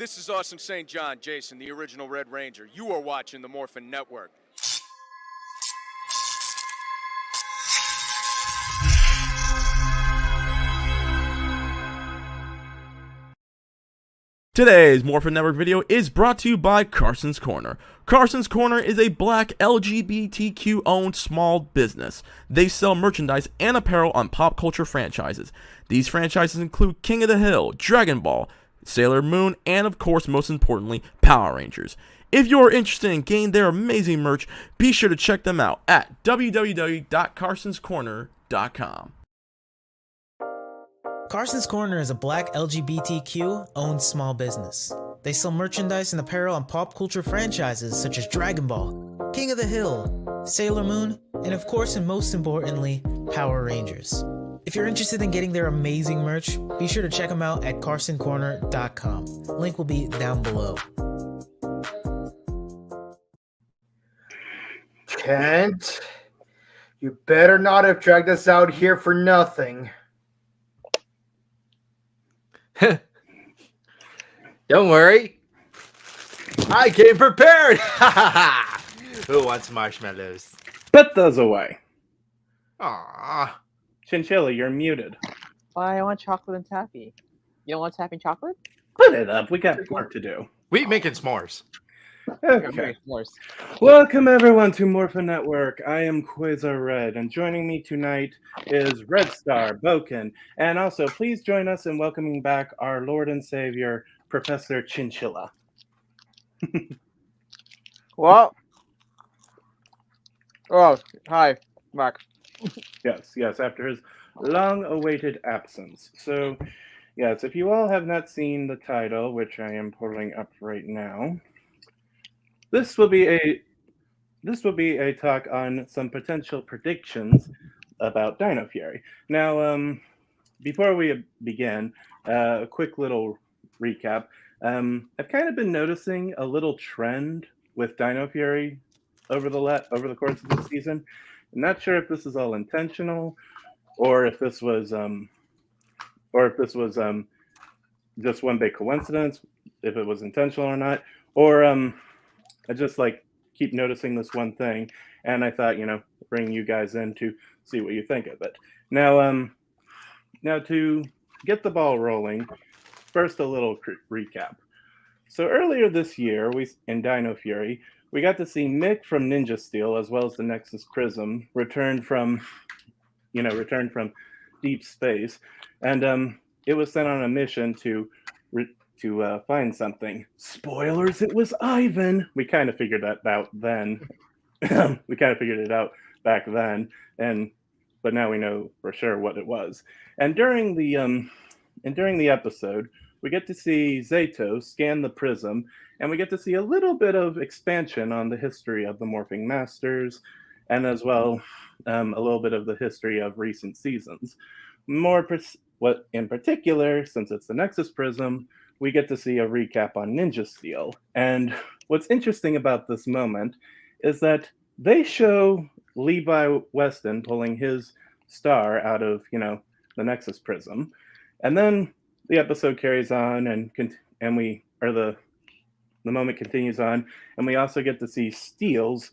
This is Awesome St. John, Jason, the original Red Ranger. You are watching the Morphin Network. Today's Morphin Network video is brought to you by Carson's Corner. Carson's Corner is a black LGBTQ owned small business. They sell merchandise and apparel on pop culture franchises. These franchises include King of the Hill, Dragon Ball, Sailor Moon, and of course, most importantly, Power Rangers. If you are interested in getting their amazing merch, be sure to check them out at www.carsonscorner.com. Carson's Corner is a black LGBTQ owned small business. They sell merchandise and apparel on pop culture franchises such as Dragon Ball, King of the Hill, Sailor Moon, and of course and most importantly, Power Rangers. If you're interested in getting their amazing merch, be sure to check them out at carsoncorner.com. Link will be down below. Kent, you better not have dragged us out here for nothing. Don't worry. I came prepared. Who wants marshmallows? Put those away. Aww. Chinchilla, you're muted. Why, I want chocolate and taffy. You don't want taffy and chocolate? Put it up. We got work to do. We making s'mores. Okay. Welcome everyone to Morphin Network. I am Quasar Red, and joining me tonight is Red Star, Boken, and also please join us in welcoming back our Lord and Savior, Professor Chinchilla. What? Oh, hi, Max. Yes, after his long-awaited absence. So, yes, if you all have not seen the title, which I am pulling up right now, This will be a talk on some potential predictions about Dino Fury. Now, before we begin, a quick little recap. I've kind of been noticing a little trend with Dino Fury over the course of the season. I'm not sure if this is all intentional, or if this was just one big coincidence, if it was intentional or not, or I just keep noticing this one thing, and I thought, bring you guys in to see what you think of it. Now to get the ball rolling, first a little recap. So earlier this year, in Dino Fury, we got to see Mick from Ninja Steel, as well as the Nexus Prism, return from deep space, and it was sent on a mission to find something. Spoilers, it was Ivan. We kind of figured that out then. We kind of figured it out back then, but now we know for sure what it was. And during the episode, we get to see Zato scan the prism, and we get to see a little bit of expansion on the history of the Morphing Masters, and as well a little bit of the history of recent seasons. What in particular, since it's the Nexus Prism, we get to see a recap on Ninja Steel. And what's interesting about this moment is that they show Levi Weston pulling his star out of, the Nexus Prism. And then the episode carries on, and the moment continues on, and we also get to see Steel's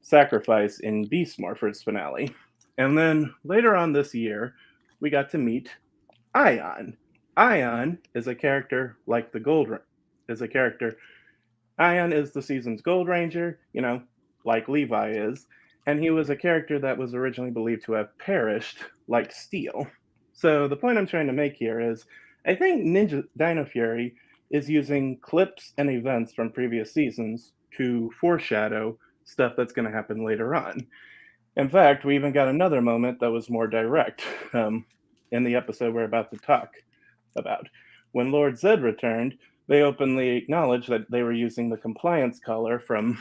sacrifice in Beast Morpher's finale. And then later on this year, we got to meet Ion. Ion is a character like Ion is the season's Gold Ranger, like Levi is, and he was a character that was originally believed to have perished like Steel. So the point I'm trying to make here is, I think Dino Fury is using clips and events from previous seasons to foreshadow stuff that's going to happen later on. In fact, we even got another moment that was more direct in the episode we're about to talk about. When Lord Zed returned, they openly acknowledged that they were using the compliance color from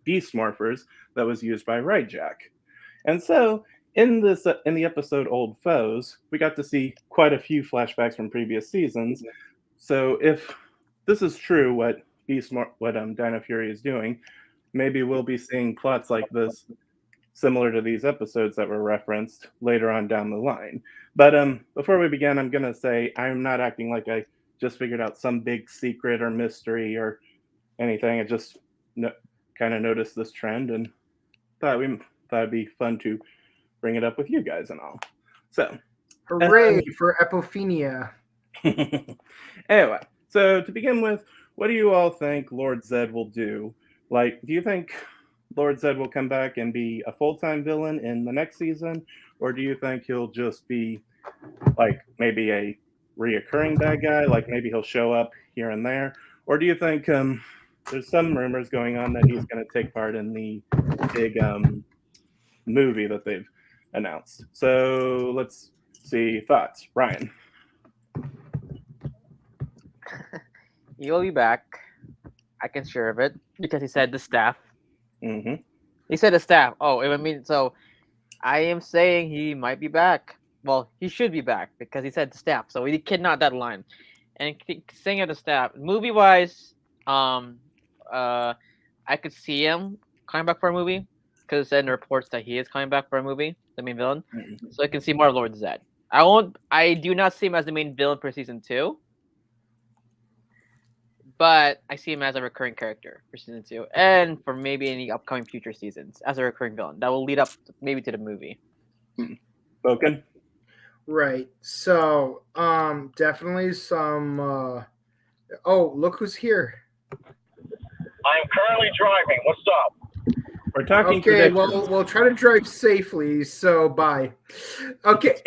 Beast Morphers that was used by Ryjack. And so, in the episode Old Foes, we got to see quite a few flashbacks from previous seasons. So if this is true, what Dino Fury is doing, maybe we'll be seeing plots like this similar to these episodes that were referenced later on down the line. But before we begin, I'm going to say I'm not acting like I just figured out some big secret or mystery or anything. I just kind of noticed this trend and thought it'd be fun to bring it up with you guys and all. So, Hooray for Epophenia. anyway, so to begin with, what do you all think Lord Zed will do? Like, do you think Lord Zed will come back and be a full-time villain in the next season? Or do you think he'll just be, like, maybe a reoccurring bad guy? Like, maybe he'll show up here and there? Or do you think there's some rumors going on that he's going to take part in the big movie that they've announced? So let's see. Thoughts? Ryan? He'll be back. I can sure of it because he said the staff. Mm-hmm. He said the staff. Oh, I mean, so I am saying he might be back. Well, he should be back because he said the staff. So he cannot that line. And saying at the staff, movie wise, I could see him coming back for a movie because then reports that he is coming back for a movie, the main villain. Mm-hmm. So I can see more of Lord Zed. I do not see him as the main villain for season 2. But I see him as a recurring character for season 2, and for maybe any upcoming future seasons as a recurring villain that will lead up maybe to the movie. Spoken? Right. So, definitely some. Oh, look who's here. I am currently driving. What's up? We're talking Okay, predictions. we'll try to drive safely. So, bye. Okay.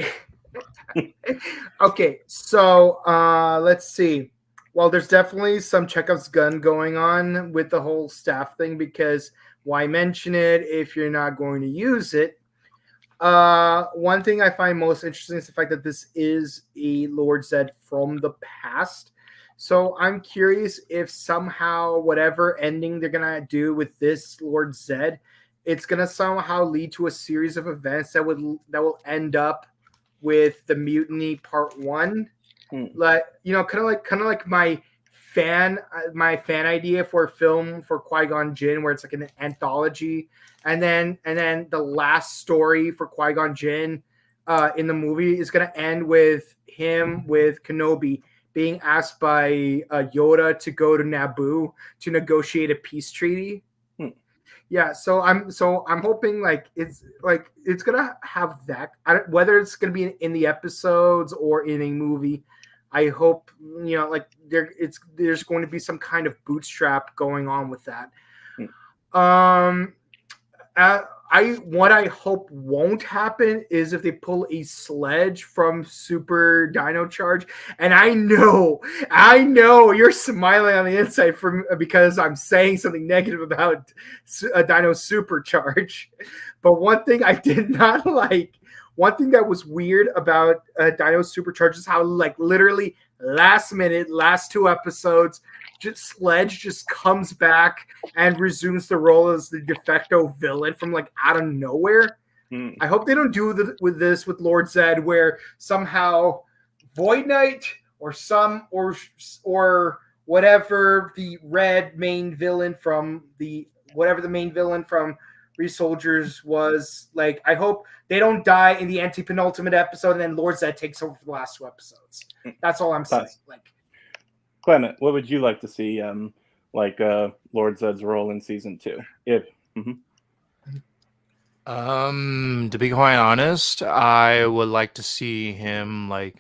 Okay. So, let's see. Well, there's definitely some Chekhov's gun going on with the whole staff thing because why mention it if you're not going to use it? One thing I find most interesting is the fact that this is a Lord Zed from the past. So I'm curious if somehow whatever ending they're gonna do with this Lord Zed, it's gonna somehow lead to a series of events that will end up with the Mutiny Part 1. Like, you know, kind of like my fan idea for a film for Qui-Gon Jinn, where it's like an anthology, and then the last story for Qui-Gon Jinn in the movie is going to end with him with Kenobi being asked by Yoda to go to Naboo to negotiate a peace treaty. Yeah, so I'm hoping it's gonna have that. Whether it's gonna be in the episodes or in a movie, I hope there's going to be some kind of bootstrap going on with that. What I hope won't happen is if they pull a Sledge from Super Dino Charge, and I know you're smiling on the inside because I'm saying something negative about Dino Supercharge. But one thing I did not like, one thing that was weird about Dino Supercharge is how literally last minute, last 2 episodes, Sledge just comes back and resumes the role as the de facto villain from out of nowhere. I hope they don't do this with Lord Zed, where somehow Void Knight or whatever the red main villain from Resoldiers was. I hope they don't die in the anti-penultimate episode and then Lord Zed takes over for the last 2 episodes. That's all I'm saying. Clement, what would you like to see Lord Zed's role in season 2? To be quite honest, I would like to see him what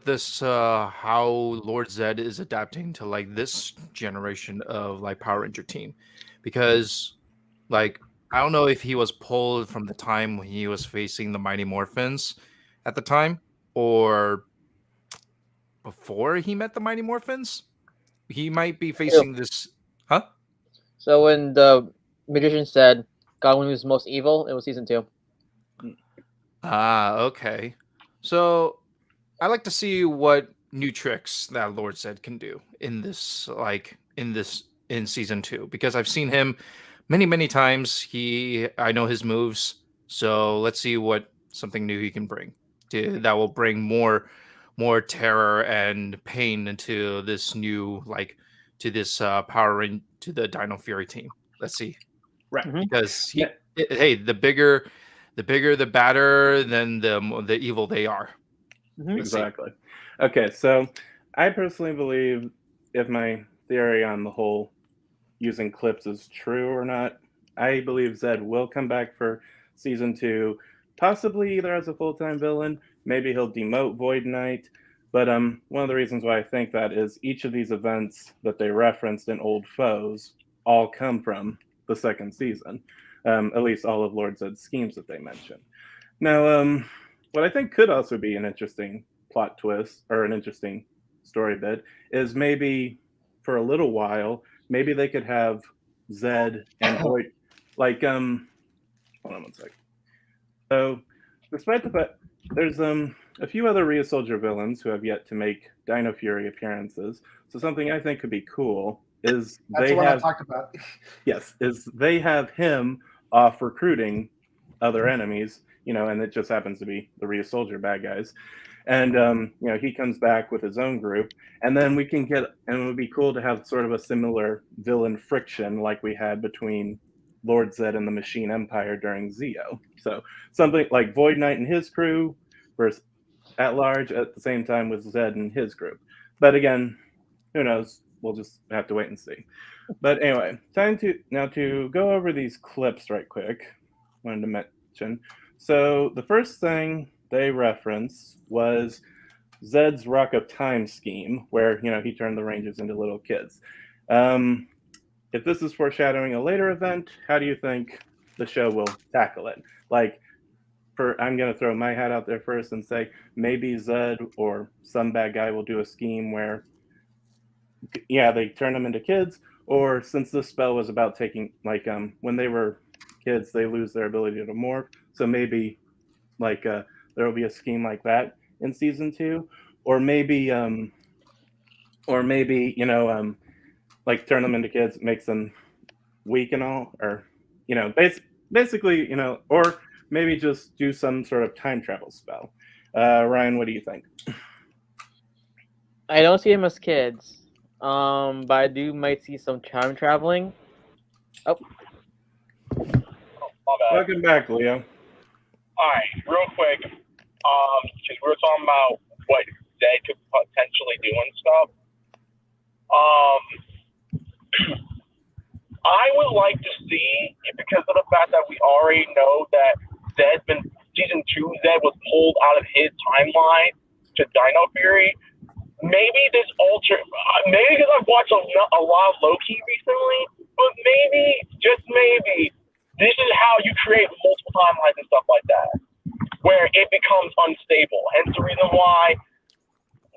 this how Lord Zed is adapting to this generation of Power Ranger team, because I don't know if he was pulled from the time when he was facing the Mighty Morphins at the time or before he met the Mighty Morphins. He might be facing this, huh? So when the magician said God when he was most evil, it was season 2. Okay. So I like to see what new tricks that Lord Zed can do in this in season 2, because I've seen him many times. I know his moves, so let's see what something new he can bring that will bring more terror and pain into this new to this to the Dino Fury team. Let's see, right? Because the bigger the bigger, the badder, then the evil they are. Mhm. Let's see. Exactly. Okay, so I personally believe, if my theory on the whole using clips is true or not, I believe Zed will come back for season 2, possibly either as a full-time villain, maybe he'll demote Void Knight. But one of the reasons why I think that is each of these events that they referenced in Old Foes all come from the second season. At least all of Lord Zed's schemes that they mentioned. Now, what I think could also be an interesting plot twist or an interesting story bit is maybe for a little while, maybe they could have Zed and Void, like hold on one second. So, despite the fact there's a few other Rhea Soldier villains who have yet to make Dino Fury appearances. So something I think could be cool is That's they what I have talked about. yes, is they have him off recruiting other enemies, and it just happens to be the Rhea Soldier bad guys. And he comes back with his own group, and then we can get, and it would be cool to have sort of a similar villain friction like we had between Lord Zed and the Machine Empire during Zeo. So something like Void Knight and his crew versus at large at the same time with Zed and his group. But again, who knows? We'll just have to wait and see. But anyway, time to go over these clips right quick. Wanted to mention. So the first thing they referenced was Zed's Rock of Time scheme, where he turned the Rangers into little kids. If this is foreshadowing a later event, how do you think the show will tackle it? Like, I'm going to throw my hat out there first and say maybe Zed or some bad guy will do a scheme where, they turn them into kids, or since this spell was about taking, like, when they were kids, they lose their ability to morph. So maybe, like, there will be a scheme like that in season 2, or maybe, like turn them into kids, makes them weak and all, or basically, or maybe just do some sort of time travel spell. Ryan, what do you think? I don't see him as kids. But I might see some time traveling. Oh, My bad. Welcome back, Leo. All right, real quick. Because we were talking about what Zed could potentially do and stuff. I would like to see, because of the fact that we already know that season 2, Zed was pulled out of his timeline to Dino Fury. Maybe this maybe because I've watched a lot of Loki recently, but maybe, just maybe, this is how you create multiple timelines and stuff like that, where it becomes unstable. Hence the reason why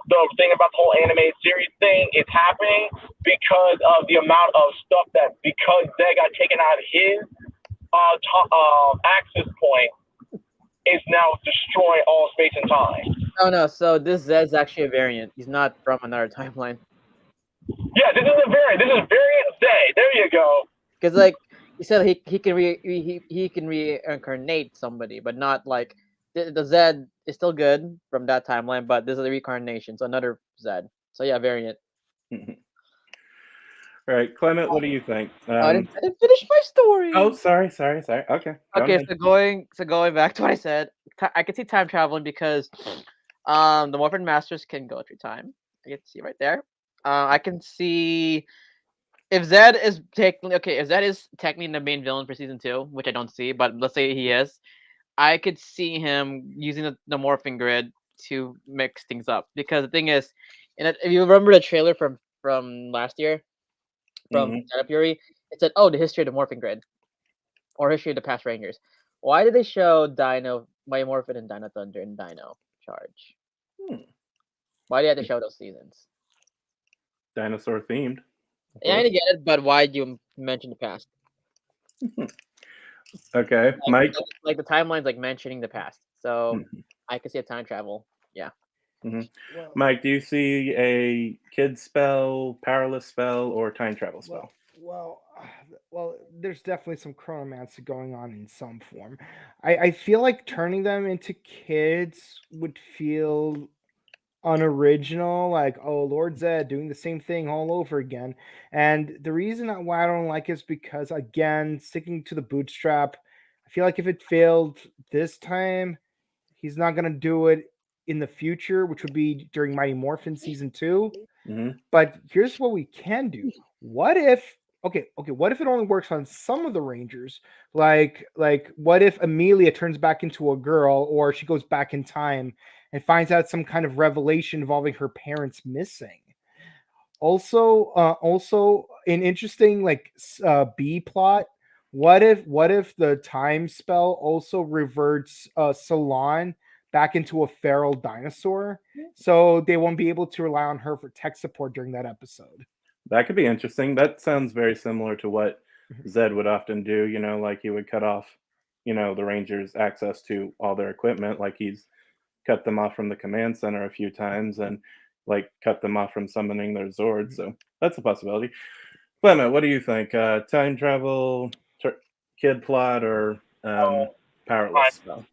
the thing about the whole animated series thing is happening, because of the amount of stuff that, because Zed got taken out of his access point, is now destroying all space and time. no. So this Zed's actually a variant. He's not from another timeline. Yeah, this is a variant. This is variant Zed. There you go. Because like he said, he can reincarnate somebody, but not like the Zed is still good from that timeline, but this is a reincarnation, so another Zed. So yeah, variant. All right, Clement, what do you think? I didn't finish my story. Oh, sorry. Okay. Go Okay, ahead. so going back to what I said, I can see time traveling because the Morphin Masters can go through time. I can see right there. I can see if Zed is technically the main villain for season 2, which I don't see, but let's say he is, I could see him using the morphing grid to mix things up. Because the thing is, if you remember the trailer from last year, from Dino Fury, it said, "Oh, the history of the morphing grid, or history of the past Rangers." Why did they show Dino, Biomorphin, and Dino Thunder and Dino Charge? Why do you have to show those seasons? Dinosaur themed. Yeah, I get it, but why do you mention the past? Okay, Mike. Like the timeline's like mentioning the past, so I can see a time travel. Yeah. Well, Mike, do you see a kid spell, powerless spell, or time travel spell? Well, there's definitely some chronomancy going on in some form. I feel like turning them into kids would feel unoriginal, like, oh, Lord Zed doing the same thing all over again. And the reason why I don't like it is because, again, sticking to the bootstrap, I feel like if it failed this time, he's not gonna do it in the future, which would be during Mighty Morphin season 2. Mhm. But here's what we can do. What if what if it only works on some of the Rangers? Like what if Amelia turns back into a girl, or she goes back in time and finds out some kind of revelation involving her parents missing? Also an interesting B plot. What if the time spell also reverts Salon back into a feral dinosaur, so they won't be able to rely on her for tech support during that episode? That could be interesting. That sounds very similar to what Zed would often do. Like he would cut off, the Rangers' access to all their equipment. Like he's cut them off from the command center a few times, and like cut them off from summoning their Zords. So that's a possibility. Clement, what do you think? Time travel, kid plot, or powerless spell?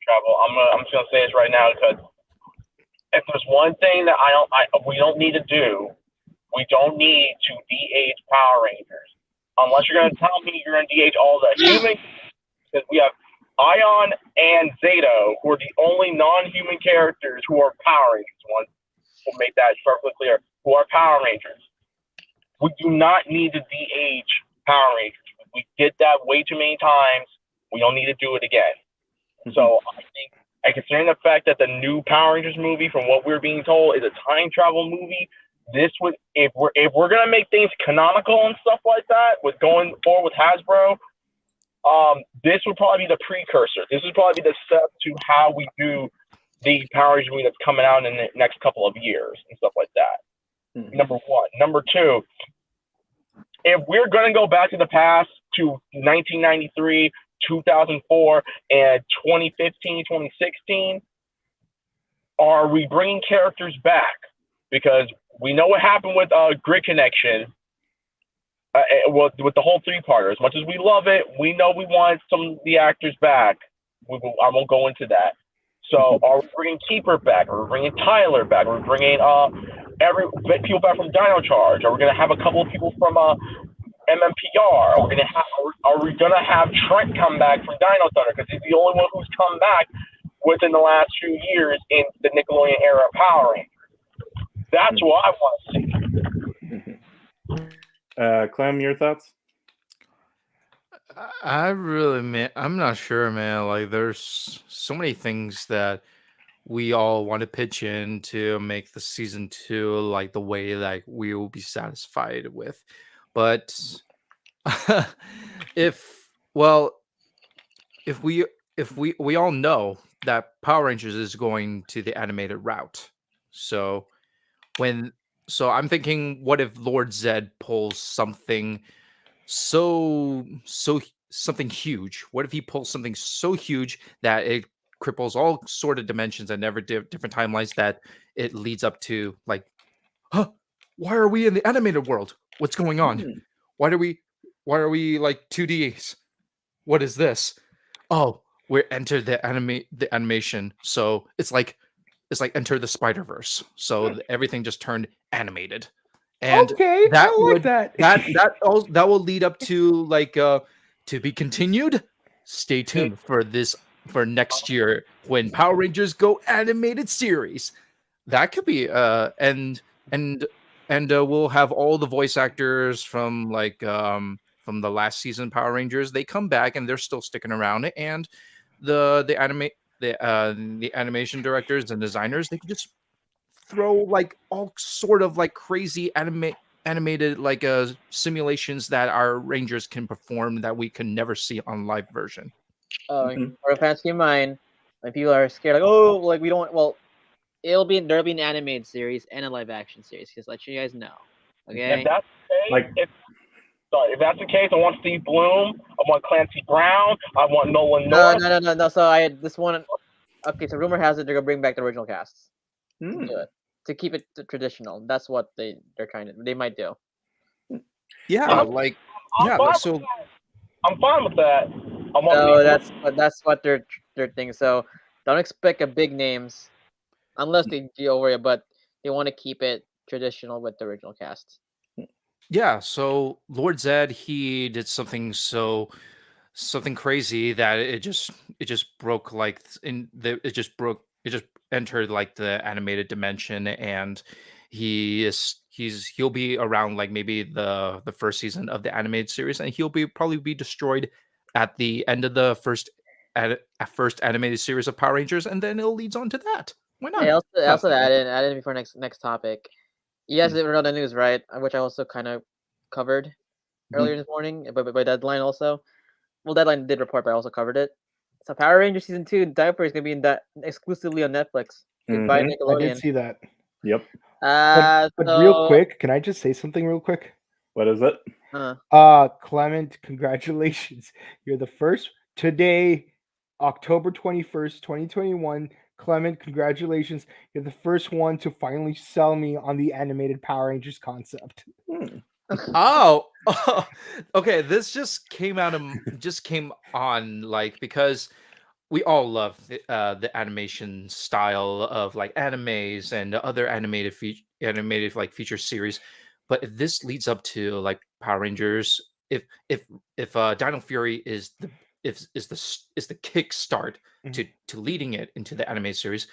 Travel. I'm just gonna say this right now because if there's one thing that we don't need to do, we don't need to de-age Power Rangers. Unless you're gonna tell me you're gonna de-age all the humans, because we have Ion and Zato, who are the only non-human characters who are Power Rangers. We'll make that perfectly clear. Who are Power Rangers? We do not need to de-age Power Rangers. We did that way too many times. We don't need to do it again. So I think, and considering the fact that the new Power Rangers movie, from what we're being told, is a time travel movie, this would, if we're gonna make things canonical and stuff like that, with going forward with Hasbro, this would probably be the precursor. This would probably be the step to how we do the Power Rangers movie that's coming out in the next couple of years and stuff like that. Number one. Number two, if we're going to go back to the past to 1993, 2004, and 2015, 2016, are we bringing characters back? Because we know what happened with Grid Connection, with the whole three-parter. As much as we love it, we know we want some of the actors back. I won't go into that. So are we bringing Keeper back? Are we bringing Tyler back? Are we bringing people back from Dino Charge? Are we going to have a couple of people from MMPR? Are we gonna have Trent come back from Dino Thunder, because he's the only one who's come back within the last few years in the Nickelodeon era of Power Rangers? That's what I want to see. Clem, your thoughts? I'm not sure, man. Like, there's so many things that we all want to pitch in to make the season 2 like the way like we will be satisfied with. But if we all know that Power Rangers is going to the animated route, so I'm thinking, what if Lord Zed pulls something something huge? What if he pulls something so huge that it cripples all sort of dimensions and different timelines, that it leads up to like, why are we in the animated world? What's going on? Why are we like 2Ds? What is this? Oh, we're entered the animation. So it's like Enter the Spider-Verse. So everything just turned animated. And okay, that I like that. that will lead up to like to be continued. Stay tuned for next year when Power Rangers go animated series. That could be and we'll have all the voice actors from from the last season Power Rangers. They come back and they're still sticking around, and the animation directors and designers, they can just throw like all sort of like crazy animated like simulations that our Rangers can perform that we can never see on live version. For the fans, keep in mind, like people are scared, like, like we don't. Well, there'll be an animated series and a live action series. Just let you guys know. Okay. If that's the case, if that's the case, I want Steve Bloom. I want Clancy Brown. I want Nolan North. No. So this one. Okay, so rumor has it they're gonna bring back the original casts to do it, to keep it traditional. That's what they're trying to. They might do. Yeah, I'm fine with that. That's what their thing. So don't expect a big names, unless they do over it. But they want to keep it traditional with the original cast. Yeah, so Lord Zed, he did something so something crazy that it just broke like it just entered like the animated dimension, and he'll be around like maybe the first season of the animated series, and he'll be probably be destroyed at the end of the first animated series of Power Rangers, and then it leads on to that. Why not? Hey, also Possibly. add in before next topic. You guys didn't read the news, right? Which I also kind of covered earlier this morning, but by Deadline also. Well, Deadline did report, but I also covered it. So Power Rangers season 2 Diaper is gonna be in that exclusively on Netflix. Goodbye, Mhm. I did Nickelodeon. see that. Yep. But real So quick, can I just say something real quick? What is it? Clement, congratulations. You're the first today, October 21st, 2021. Clement, congratulations. You're the first one to finally sell me on the animated Power Rangers concept. Oh, okay. This just came on like because we all love the animation style of like animes and other animated like feature series. But if this leads up to like Power Rangers, if Dino Fury is the is the kickstart to leading it into the anime series,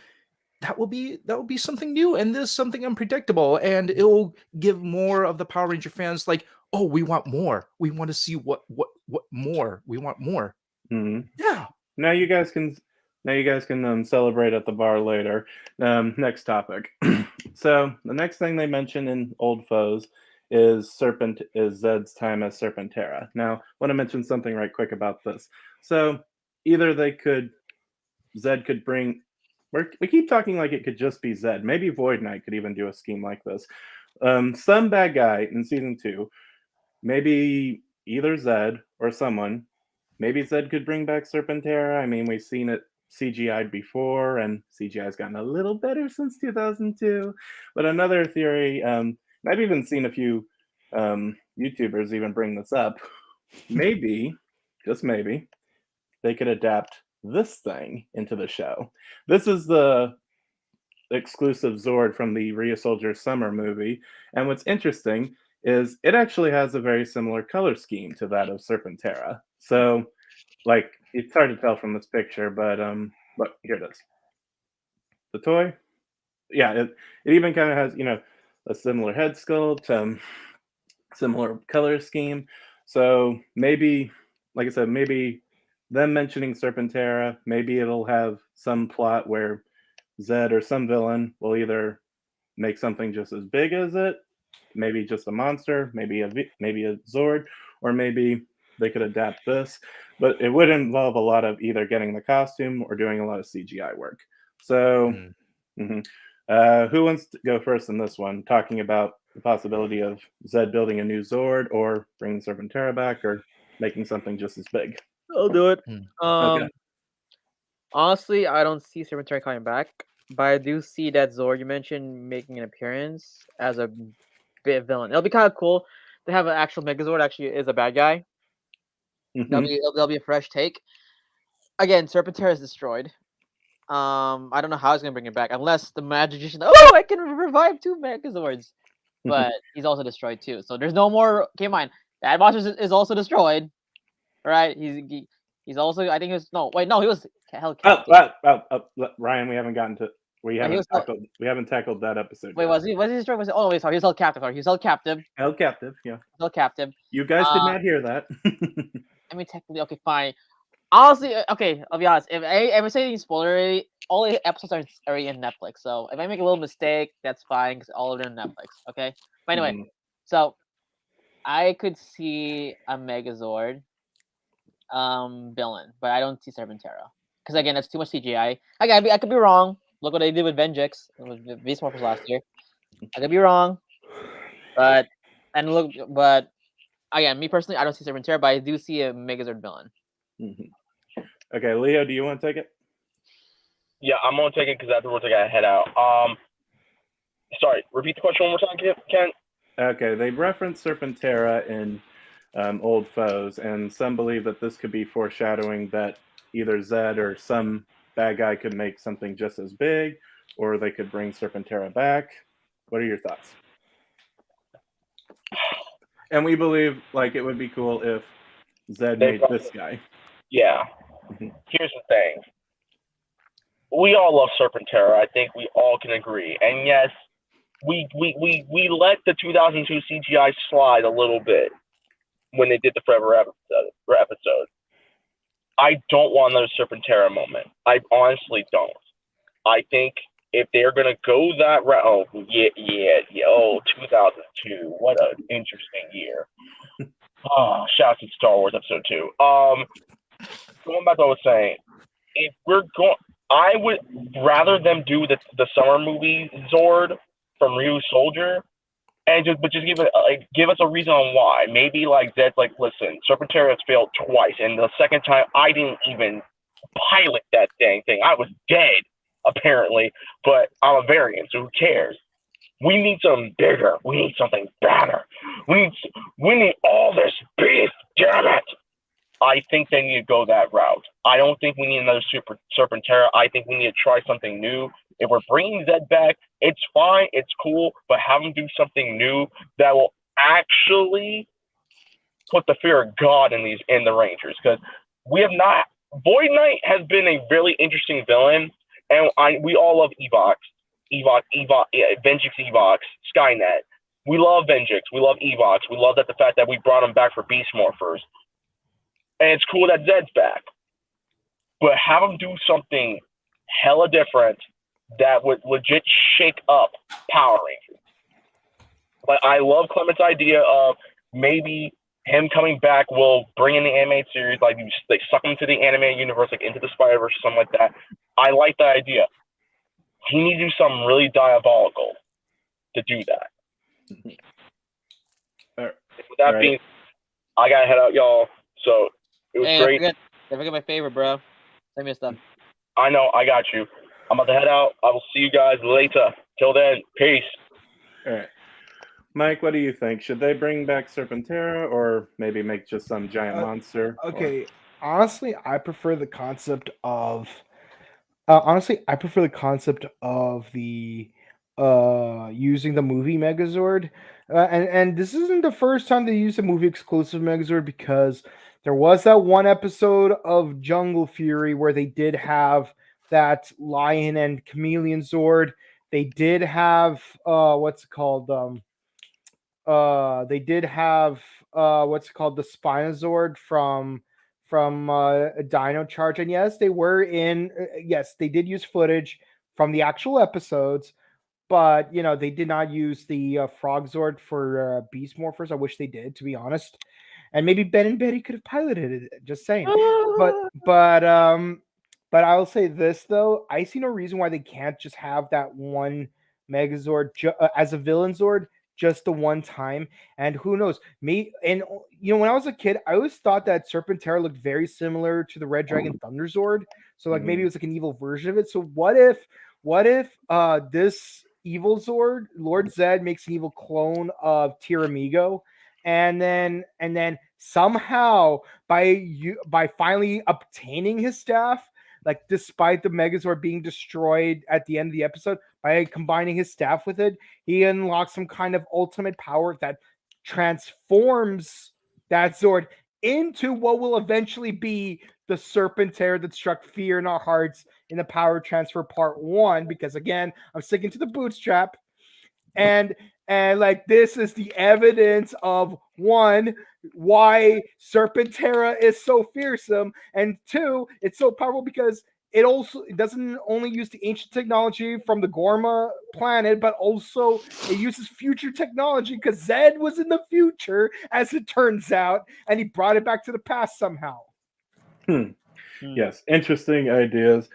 that will be something new, and this something unpredictable, and it'll give more of the Power Ranger fans like, oh, we want more. We want to see what more. We want more. Mhm. Yeah. Now you guys can celebrate at the bar later. Next topic. So the next thing they mention in Old Foes is Zed's time as Serpentera. Now, I want to mention something right quick about this. So either Zed could bring. We keep talking like it could just be Zed. Maybe Void Knight could even do a scheme like this. Some bad guy in season 2, maybe either Zed or someone. Maybe Zed could bring back Serpentera. I mean, we've seen it CGI'd before, and CGI's gotten a little better since 2002. But another theory, I've even seen a few YouTubers even bring this up. Maybe, just maybe, they could adapt this thing into the show. This is the exclusive Zord from the Rhea Soldier Summer movie. And what's interesting is it actually has a very similar color scheme to that of Serpentera. So, like, it's hard to tell from this picture, but look, here it is. The toy, yeah, it even kind of has, a similar head sculpt, similar color scheme. So maybe, like I said, maybe them mentioning Serpentera, maybe it'll have some plot where Zed or some villain will either make something just as big as it, maybe just a monster, maybe a Zord, or maybe they could adapt this. But it would involve a lot of either getting the costume or doing a lot of CGI work. So, who wants to go first in this one? Talking about the possibility of Zed building a new Zord, or bringing Serpentera back, or making something just as big. I'll do it. Okay. Honestly, I don't see Serpentera coming back, but I do see that Zord you mentioned making an appearance as a bit villain. It'll be kind of cool to have an actual Megazord actually is a bad guy. That'll be a fresh take. Again, Serpentera is destroyed. I don't know how he's gonna bring it back unless the magician. Oh, I can revive 2 Megazords, but he's also destroyed too. So there's no more. Keep in mind, Bad Monsters is also destroyed, right? He's also. I think he was no. Wait, no, he was held captive. Ryan, we haven't gotten to. We haven't tackled that episode. Wait, yet. was he destroyed? Was it? Oh, wait, sorry, he was held captive. Sorry, he was held captive. Held captive, yeah. Held captive. You guys did not hear that. I mean, technically, okay, fine. Honestly, okay, I'll be honest. If I say anything spoilery, all the episodes are already in Netflix. So if I make a little mistake, that's fine because all of them are Netflix. Okay. But anyway, so I could see a Megazord villain, but I don't see Serpentera because again, that's too much CGI. I could be wrong. Look what they did with Vengex with Beast Morphers last year. I could be wrong, but again, me personally, I don't see Serpentera, but I do see a Megazord villain. Okay, Leo, do you want to take it? Yeah, I'm gonna take it because afterwards I gotta head out. Sorry, repeat the question one more time, Ken. Okay, they reference Serpentera in Old Foes, and some believe that this could be foreshadowing that either Zed or some bad guy could make something just as big, or they could bring Serpentera back. What are your thoughts? And we believe like it would be cool if Zed They made brought this guy. Yeah. Mhm. Here's the thing. We all love Serpentera. I think we all can agree. And yes, we let the 2002 CGI slide a little bit when they did the Forever episode. I don't want another Serpentera moment. I honestly don't. I think if they're gonna go that route, oh 2002, what an interesting year. Shout out to Star Wars Episode 2. Going back to what I was saying, if we're going, I would rather them do the summer movie Zord from Ryu Soldier, and just give us a reason on why. Maybe like that's like, listen, Serpentera has failed twice, and the second time I didn't even pilot that dang thing. I was dead apparently, but I'm a variant, so who cares? We need something bigger. We need something better. We need all this beef. Damn it! I think they need to go that route. I don't think we need another Serpentera. I think we need to try something new. If we're bringing Zed back, it's fine, it's cool, but have them do something new that will actually put the fear of God in the Rangers. Because we have not. Void Knight has been a really interesting villain, and we all love Venjix Evox, Skynet. We love Venjix. We love Evox. We love the fact that we brought him back for Beast Morphers. And it's cool that Zed's back. But have him do something hella different that would legit shake up Power Rangers. Like, I love Clement's idea of maybe him coming back will bring in the animated series, like they suck him to the animated universe, like into the Spider-Verse or something like that. I like that idea. He needs to do something really diabolical to do that. With that being, I gotta head out, y'all. So it was great. Don't forget my favorite, bro. Send me stuff. I know, I got you. I'm about to head out. I will see you guys later. Till then, peace. All right. Mike, what do you think? Should they bring back Serpentera or maybe make just some giant monster? Okay, honestly, I prefer the concept of the using the movie Megazord. And this isn't the first time they used a movie exclusive Megazord, because there was that one episode of Jungle Fury where they did have that lion and chameleon Zord. They did have they did have the Spinozord from Dino Charge. And yes, they did use footage from the actual episodes, but they did not use the Frog Zord for Beast Morphers. I wish they did, to be honest. And maybe Ben and Betty could have piloted it. Just saying. But I will say this though: I see no reason why they can't just have that one Megazord as a villain Zord just the one time. And who knows? When I was a kid, I always thought that Serpentera looked very similar to the Red Dragon Thunder Zord. So like maybe it was like an evil version of it. So what if this evil Zord, Lord Zed, makes an evil clone of Tiramigo, and then somehow by finally obtaining his staff, like despite the Megazord being destroyed at the end of the episode, by combining his staff with it, he unlocks some kind of ultimate power that transforms that Zord into what will eventually be the Serpentera that struck fear in our hearts in the Power Transfer Part 1. Because again, I'm sticking to the bootstrap. And like, this is the evidence of, one, why Serpentera is so fearsome, and two, it's so powerful because it doesn't only use the ancient technology from the Gorma planet, but also it uses future technology, because Zed was in the future, as it turns out, and he brought it back to the past somehow. Yes, interesting ideas.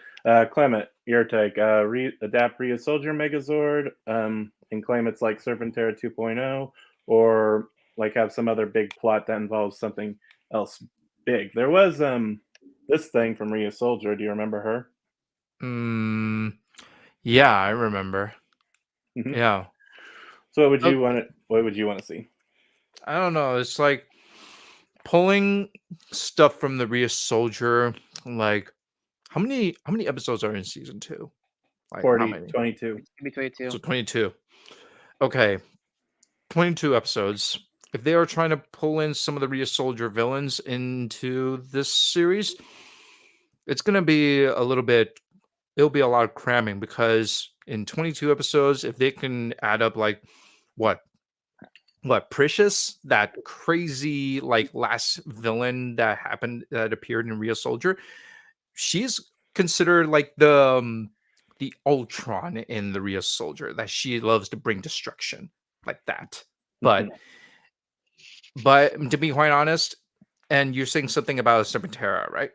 Clement, your take. Adapt Rhea Soldier Megazord and claim it's like Serpentera 2.0, or like have some other big plot that involves something else big. There was this thing from Rhea Soldier. Do you remember her? Yeah, I remember. Mhm. Yeah. So what would you want to see? I don't know. It's like pulling stuff from the Rhea Soldier. Like, how many episodes are in season 2? Like 40, how many? 22. Maybe 22. So 22. Okay. 22 episodes. if they are trying to pull in some of the Rhea Soldier villains into this series, it's going to be a little bit, it'll be a lot of cramming, because in 22 episodes, if they can add up like what Precious, that crazy like last villain that appeared in Rhea Soldier, she's considered like the Ultron in the Rhea Soldier, that she loves to bring destruction like that. But to be quite honest, and you're saying something about Serpentera, right?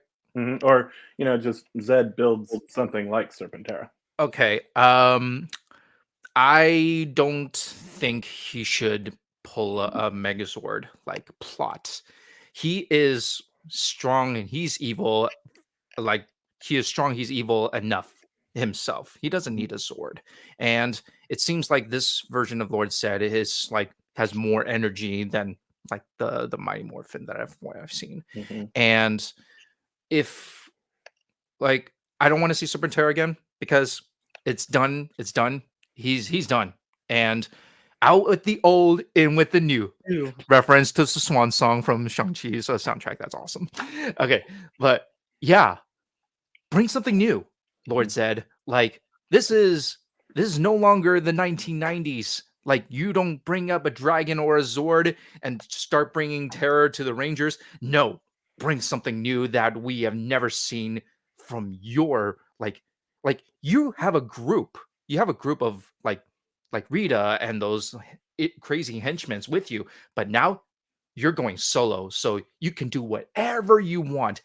Or just Zed builds something like Serpentera. Okay. I don't think he should pull a Megazord like plot. He is strong and he's evil. Like, he is strong, he's evil enough himself. He doesn't need a sword. And it seems like this version of Lord Zed is like has more energy than like the Mighty Morphin that I've seen. And if like, I don't want to see Serpentera again, because it's done. It's done. He's done. And out with the old, in with the new. Reference to the Swan song from Shang-Chi's soundtrack. That's awesome. Okay, but yeah, bring something new, Lord Zed. Like, this is no longer the 1990s. Like, you don't bring up a dragon or a Zord and start bringing terror to the Rangers. No, bring something new that we have never seen from your like you have a group. You have a group of like Rita and those crazy henchmen with you, but now you're going solo, so you can do whatever you want.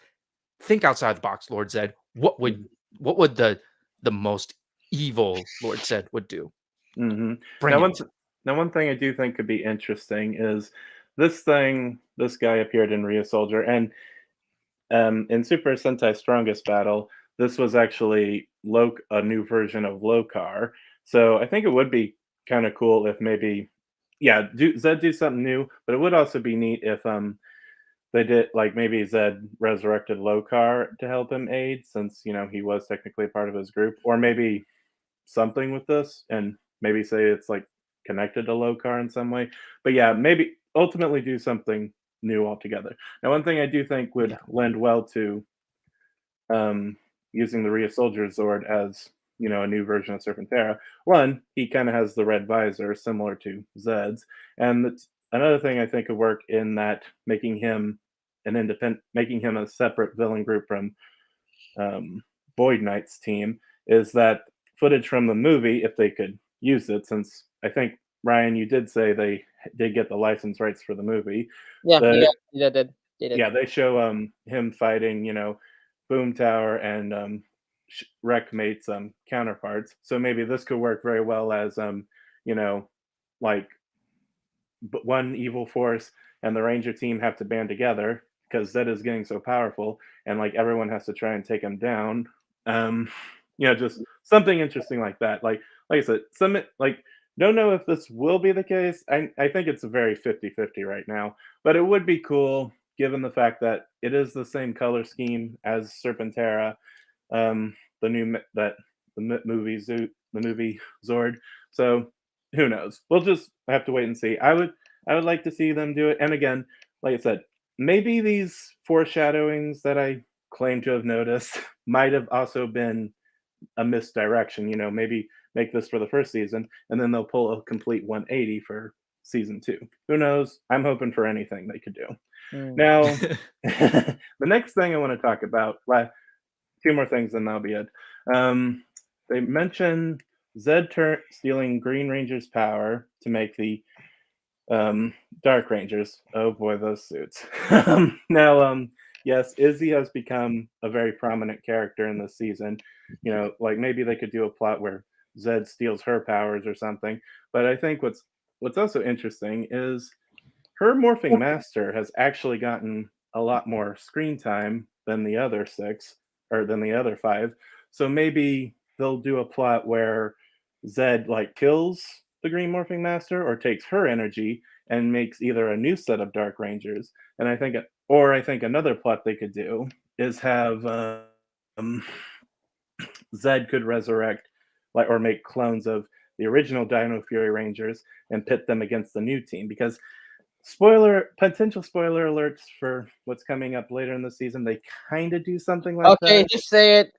Think outside the box, Lord Zed. What would the most evil Lord Zed would do? Now, Bring it. one thing I do think could be interesting is this guy appeared in Rhea Soldier, and in Super Sentai Strongest Battle, this was actually a new version of Lokar. So I think it would be kind of cool if maybe, Zed do something new, but it would also be neat if they did, like, maybe Zed resurrected Lokar to help him aid, since he was technically part of his group, or maybe something with this, and maybe say it's like connected to Lokar in some way. But yeah, maybe ultimately do something new altogether. Now, one thing I do think would lend well to using the Rhea Soldier Zord as a new version of Serpentera. One, he kind of has the red visor similar to Zed's, and another thing I think could work in that making him a separate villain group from Void Knight's team is that footage from the movie, if they could use it, since I think, Ryan, you did say they did get the license rights for the movie. Yeah, they did. Yeah, they show him fighting, Boom Tower and Wreckmate's counterparts. So maybe this could work very well as like one evil force and the Ranger team have to band together because Zed is getting so powerful, and like everyone has to try and take him down. Just something interesting like that. Like I said, don't know if this will be the case. I think it's a very 50-50 right now, but it would be cool given the fact that it is the same color scheme as Serpentera, the movie Zord. So who knows? We'll just have to wait and see. I would like to see them do it. And again, like I said, maybe these foreshadowings that I claim to have noticed might have also been a misdirection. Maybe make this for the first season, and then they'll pull a complete 180 for season 2. Who knows? I'm hoping for anything they could do. Now, the next thing I want to talk about, 2 more things, and that'll be it. They mentioned Zed stealing Green Ranger's power to make the Dark Rangers. Oh boy, those suits. Now, yes, Izzy has become a very prominent character in this season. Like maybe they could do a plot where Zed steals her powers or something. But I think what's also interesting is her morphing master has actually gotten a lot more screen time than the other 6, or than the other 5. So maybe they'll do a plot where Zed like kills the Green Morphing Master or takes her energy and makes either a new set of Dark Rangers. And I think another plot they could do is have Zed could resurrect or make clones of the original Dino Fury Rangers and pit them against the new team, because potential spoiler alerts for what's coming up later in the season. They kind of do something like Okay, that. just say it.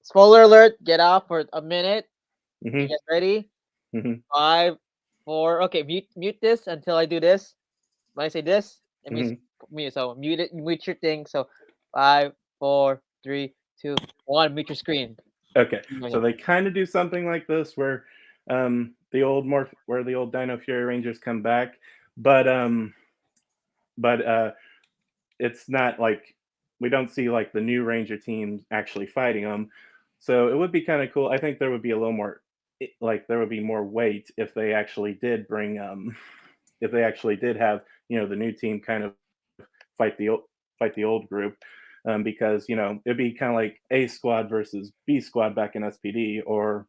Spoiler alert. Get out for a minute. Hmm. You guys ready? Hmm. 5, 4. Okay, mute this until I do this. When I say this, it means mute. So mute it. Mute your thing. So 5, 4, 3, 2, 1. Mute your screen. Okay, Go so ahead. they kind of do something like this where the old Dino Fury Rangers come back, but it's not like we don't see like the new Ranger team actually fighting them. So it would be kind of cool. I think there would be a little more like there would be more weight if they actually did bring if they actually did have the new team kind of fight the old group. Because it'd be kind of like A Squad versus B Squad back in SPD, or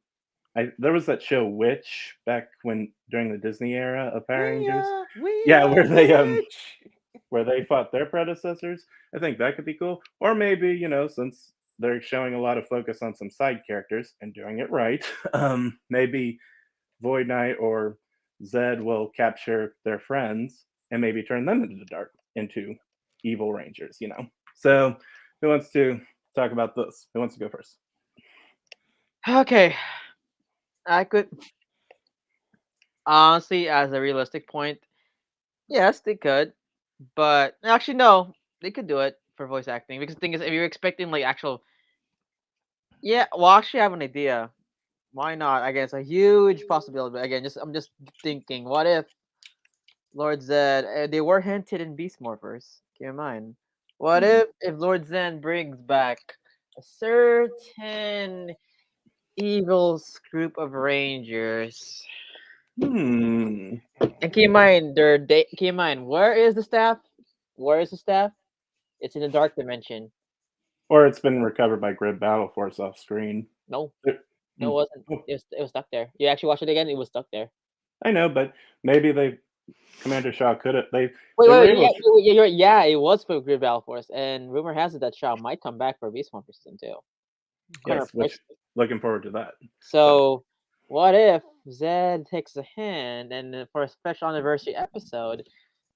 there was that show Witch back when during the Disney era of Power Rangers. Yeah, where they fought their predecessors. I think that could be cool. Or maybe, since they're showing a lot of focus on some side characters and doing it right, maybe Void Knight or Zed will capture their friends and maybe turn them into evil Rangers. So who wants to talk about this? Who wants to go first? Okay, I could honestly, as a realistic point, yes, they could. But actually, no, they could do it for voice acting because the thing is, if you're expecting like actual, yeah, well, actually, I have an idea. Why not? Again, it's a huge possibility. But again, I'm just thinking, what if Lord Zed? They were hinted in Beast Morphers. Keep in mind. What if Lord Zed brings back a certain evil group of Rangers? Hmm. And keep in mind, keep in mind, where is the staff? Where is the staff? It's in the dark dimension. Or it's been recovered by Grid Battle Force off screen. No, It- no, it wasn't. oh, It was stuck there. You actually watch it again. It was stuck there. I know, but maybe Commander Shaw could have Wait, they were wait, able yeah, to. you're right. Yeah, it was for Grid Battle Force, and rumor has it that Shaw might come back for Beast Morpher season 2. Yes, which looking forward to that. So, what if Zed takes a hand, and then for a special anniversary episode,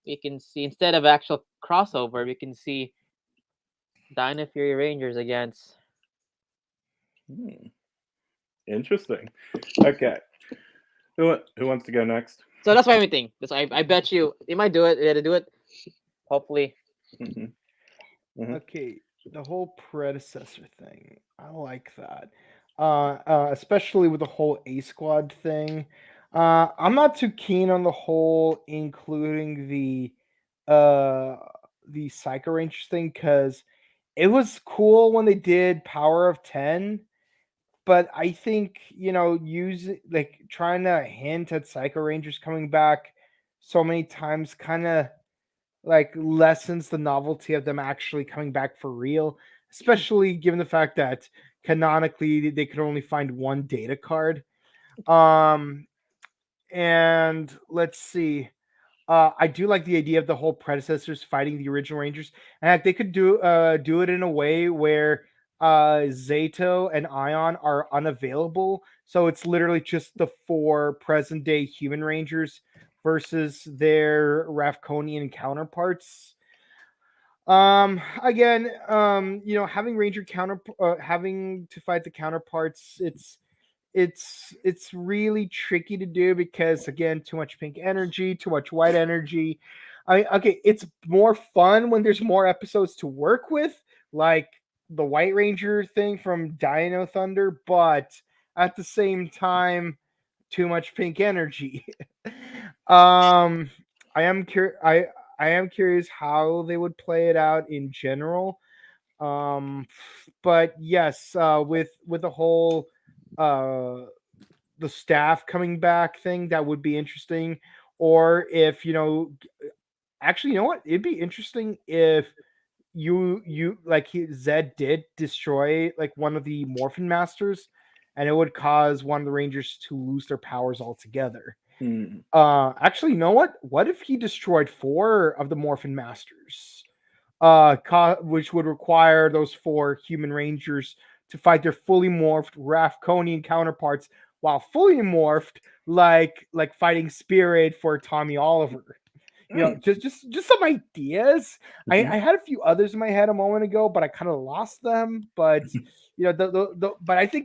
we can see instead of actual crossover, we can see Dino Fury Rangers against. Interesting. Okay. Who wants to go next? So that's my main thing. I bet you they might do it. They had to do it. Hopefully. Okay, the whole predecessor thing. I like that. Especially with the whole A Squad thing. I'm not too keen on the whole including the Psycho Rangers thing because it was cool when they did Power of 10, but I think trying to hint at Psycho Rangers coming back so many times kind of like lessens the novelty of them actually coming back for real, especially given the fact that canonically they could only find one data card. And let's see. I do like the idea of the whole predecessors fighting the original Rangers, and they could do it in a way where Zato and Ion are unavailable, so it's literally just the 4 present day human Rangers versus their Ravkonian counterparts. Again, having having to fight the counterparts, it's really tricky to do because again, too much pink energy, too much white energy. Okay, it's more fun when there's more episodes to work with, like the White Ranger thing from Dino Thunder, but at the same time, too much pink energy. um, I am curious. I am curious how they would play it out in general. Um, but yes, with the whole the staff coming back thing, that would be interesting. Or if actually, you know what? It'd be interesting if Zed did destroy like one of the Morphin Masters, and it would cause one of the Rangers to lose their powers altogether. Actually, you know what? What if he destroyed 4 of the Morphin Masters? Which would require those 4 human Rangers to fight their fully morphed Ravkonian counterparts while fully morphed, like fighting Spirit for Tommy Oliver. just some ideas. Mhm. I had a few others in my head a moment ago, but I kind of lost them. But but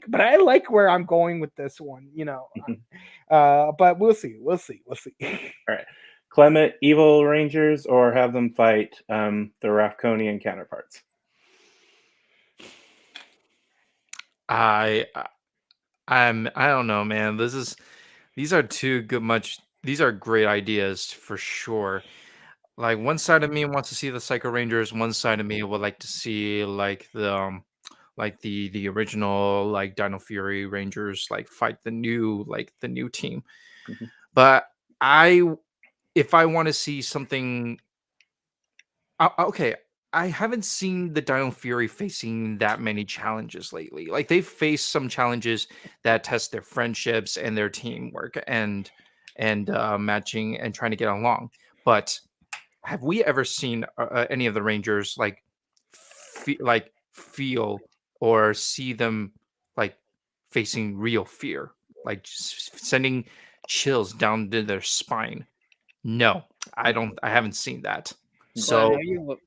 but I like where I'm going with this one. But we'll see. All right. Clement, evil Rangers, or have them fight the Rafconian counterparts? I don't know, man. These are these are great ideas for sure. Like one side of me wants to see the Psycho Rangers, one side of me would like to see like the original like Dino Fury Rangers like fight the new team. Mhm. But I if I want to see something okay, I haven't seen the Dino Fury facing that many challenges lately. Like they've faced some challenges that test their friendships and their teamwork and matching and trying to get along. But have we ever seen any of the Rangers like feel or see them like facing real fear, like just sending chills down to their spine? No, I don't. I haven't seen that. But So have you,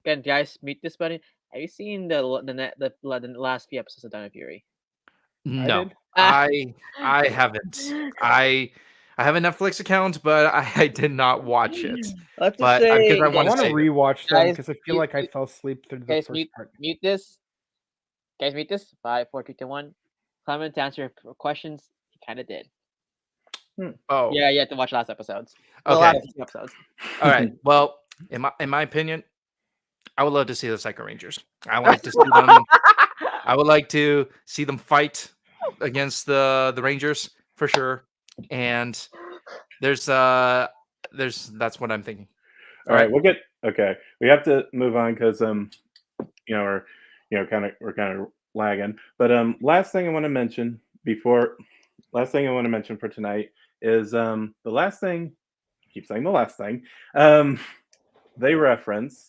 can guys meet this buddy? Have you seen the last few episodes of Dino Fury? I no, did. I haven't. I have a Netflix account, but I did not watch it. Let's just But because say, I I want to want to save it. rewatch them guys, because I feel like I fell asleep through the guys, first part. mute this. Guys, mute this. 5, 4, 3, 2, 1. Clement, to answer your questions, he kind of did. Oh, Yeah, you have to watch last episodes. The okay. last 2 episodes. All right. Well, in my opinion, I would love to see the Psycho Rangers. I would like to see them. I would like to see them fight against the Rangers for sure. And there's that's what I'm thinking. All right, we'll get okay. We have to move on because we're we're kind of lagging. But last thing I want to mention for tonight is the last thing. I keep saying the last thing. They reference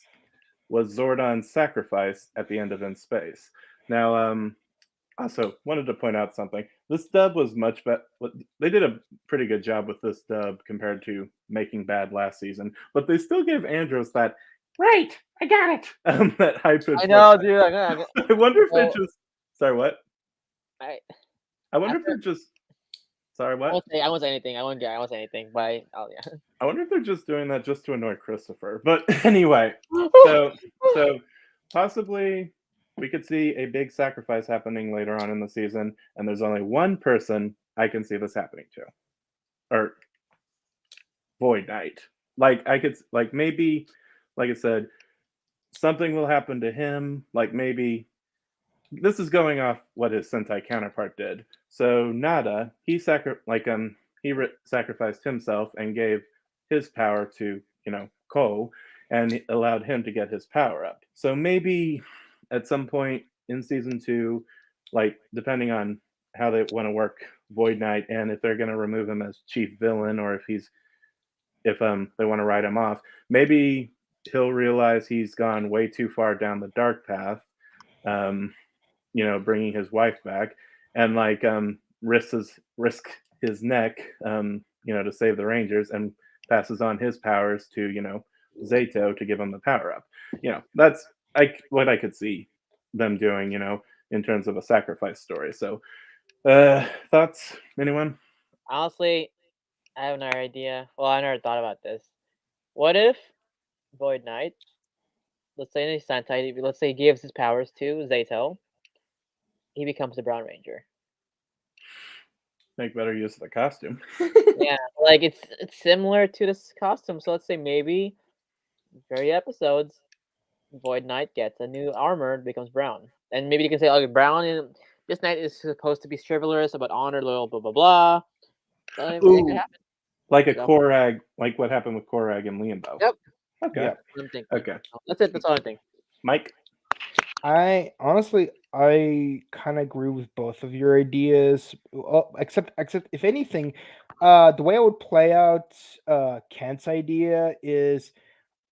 was Zordon's sacrifice at the end of In Space. Now, also wanted to point out something. This dub was much better. They did a pretty good job with this dub compared to Making Bad last season, but they still gave Andros that right. I got it. That high pitch. I know, dude. I wonder if they're just. Sorry, what? I wonder if they're just. Sorry, what? I won't say anything. I won't say anything. But yeah. I wonder if they're just doing that just to annoy Christopher. But anyway, so possibly we could see a big sacrifice happening later on in the season, and there's only one person I can see this happening to, or Void Knight. Like I could, like maybe, like I said, something will happen to him. Like maybe this is going off what his Sentai counterpart did. So Nada, he sacrificed himself and gave his power to Ko, and allowed him to get his power up. So maybe at some point in season 2, like depending on how they want to work Void Knight and if they're going to remove him as chief villain or if they want to write him off, maybe he'll realize he's gone way too far down the dark path. Bringing his wife back and risk his neck, to save the Rangers, and passes on his powers to, Zato to give him the power up. That's what I could see them doing, in terms of a sacrifice story. So, thoughts, anyone? Honestly, I have no idea. Well, I never thought about this. What if Void Knight, let's say in Sentai, let's say he gives his powers to Zato, he becomes the Brown Ranger. Make better use of the costume. Yeah, like it's similar to this costume. So let's say maybe 30 episodes, Void Knight gets a new armor and becomes brown. And maybe you can say, okay, brown and this knight is supposed to be chivalrous, about honor, loyal, blah blah blah. So it could happen. Like a Korag, like what happened with Korag and Liambo. Yep. Okay. Yep. Okay. That's it. That's all I think. Mike? I honestly, I kind of agree with both of your ideas, except if anything, the way I would play out Kent's idea is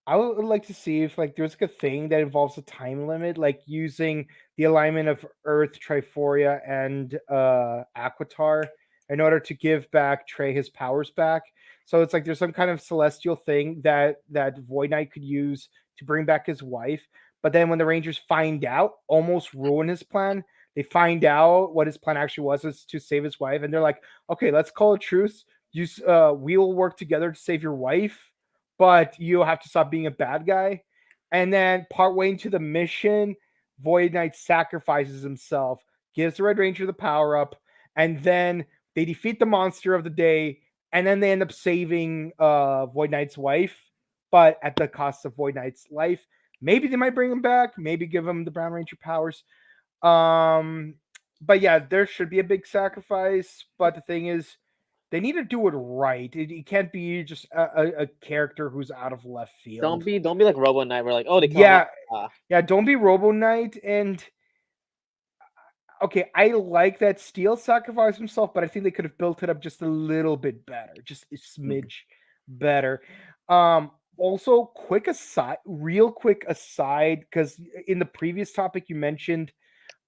I would like to see if there's a thing that involves a time limit, like using the alignment of Earth, Triforia, and Aquitar in order to give back Trey his powers back. So it's like there's some kind of celestial thing that Void Knight could use to bring back his wife. But then when the Rangers find out, almost ruin his plan. They find out what his plan actually was is to save his wife, and they're like, "Okay, let's call a truce. We will work together to save your wife, but you'll have to stop being a bad guy." And then partway into the mission, Void Knight sacrifices himself, gives the Red Ranger the power up, and then they defeat the monster of the day, and then they end up saving Void Knight's wife, but at the cost of Void Knight's life. Maybe they might bring him back, maybe give him the Brown Ranger powers. But yeah, there should be a big sacrifice, but the thing is, they need to do it right. It can't be just a character who's out of left field. Don't be like Robo Knight. We're like, oh, they killed Yeah, him. yeah. Don't be Robo Knight. And okay, I like that Steel sacrificed himself, but I think they could have built it up just a little bit better, just a smidge better. Also, real quick aside, because in the previous topic you mentioned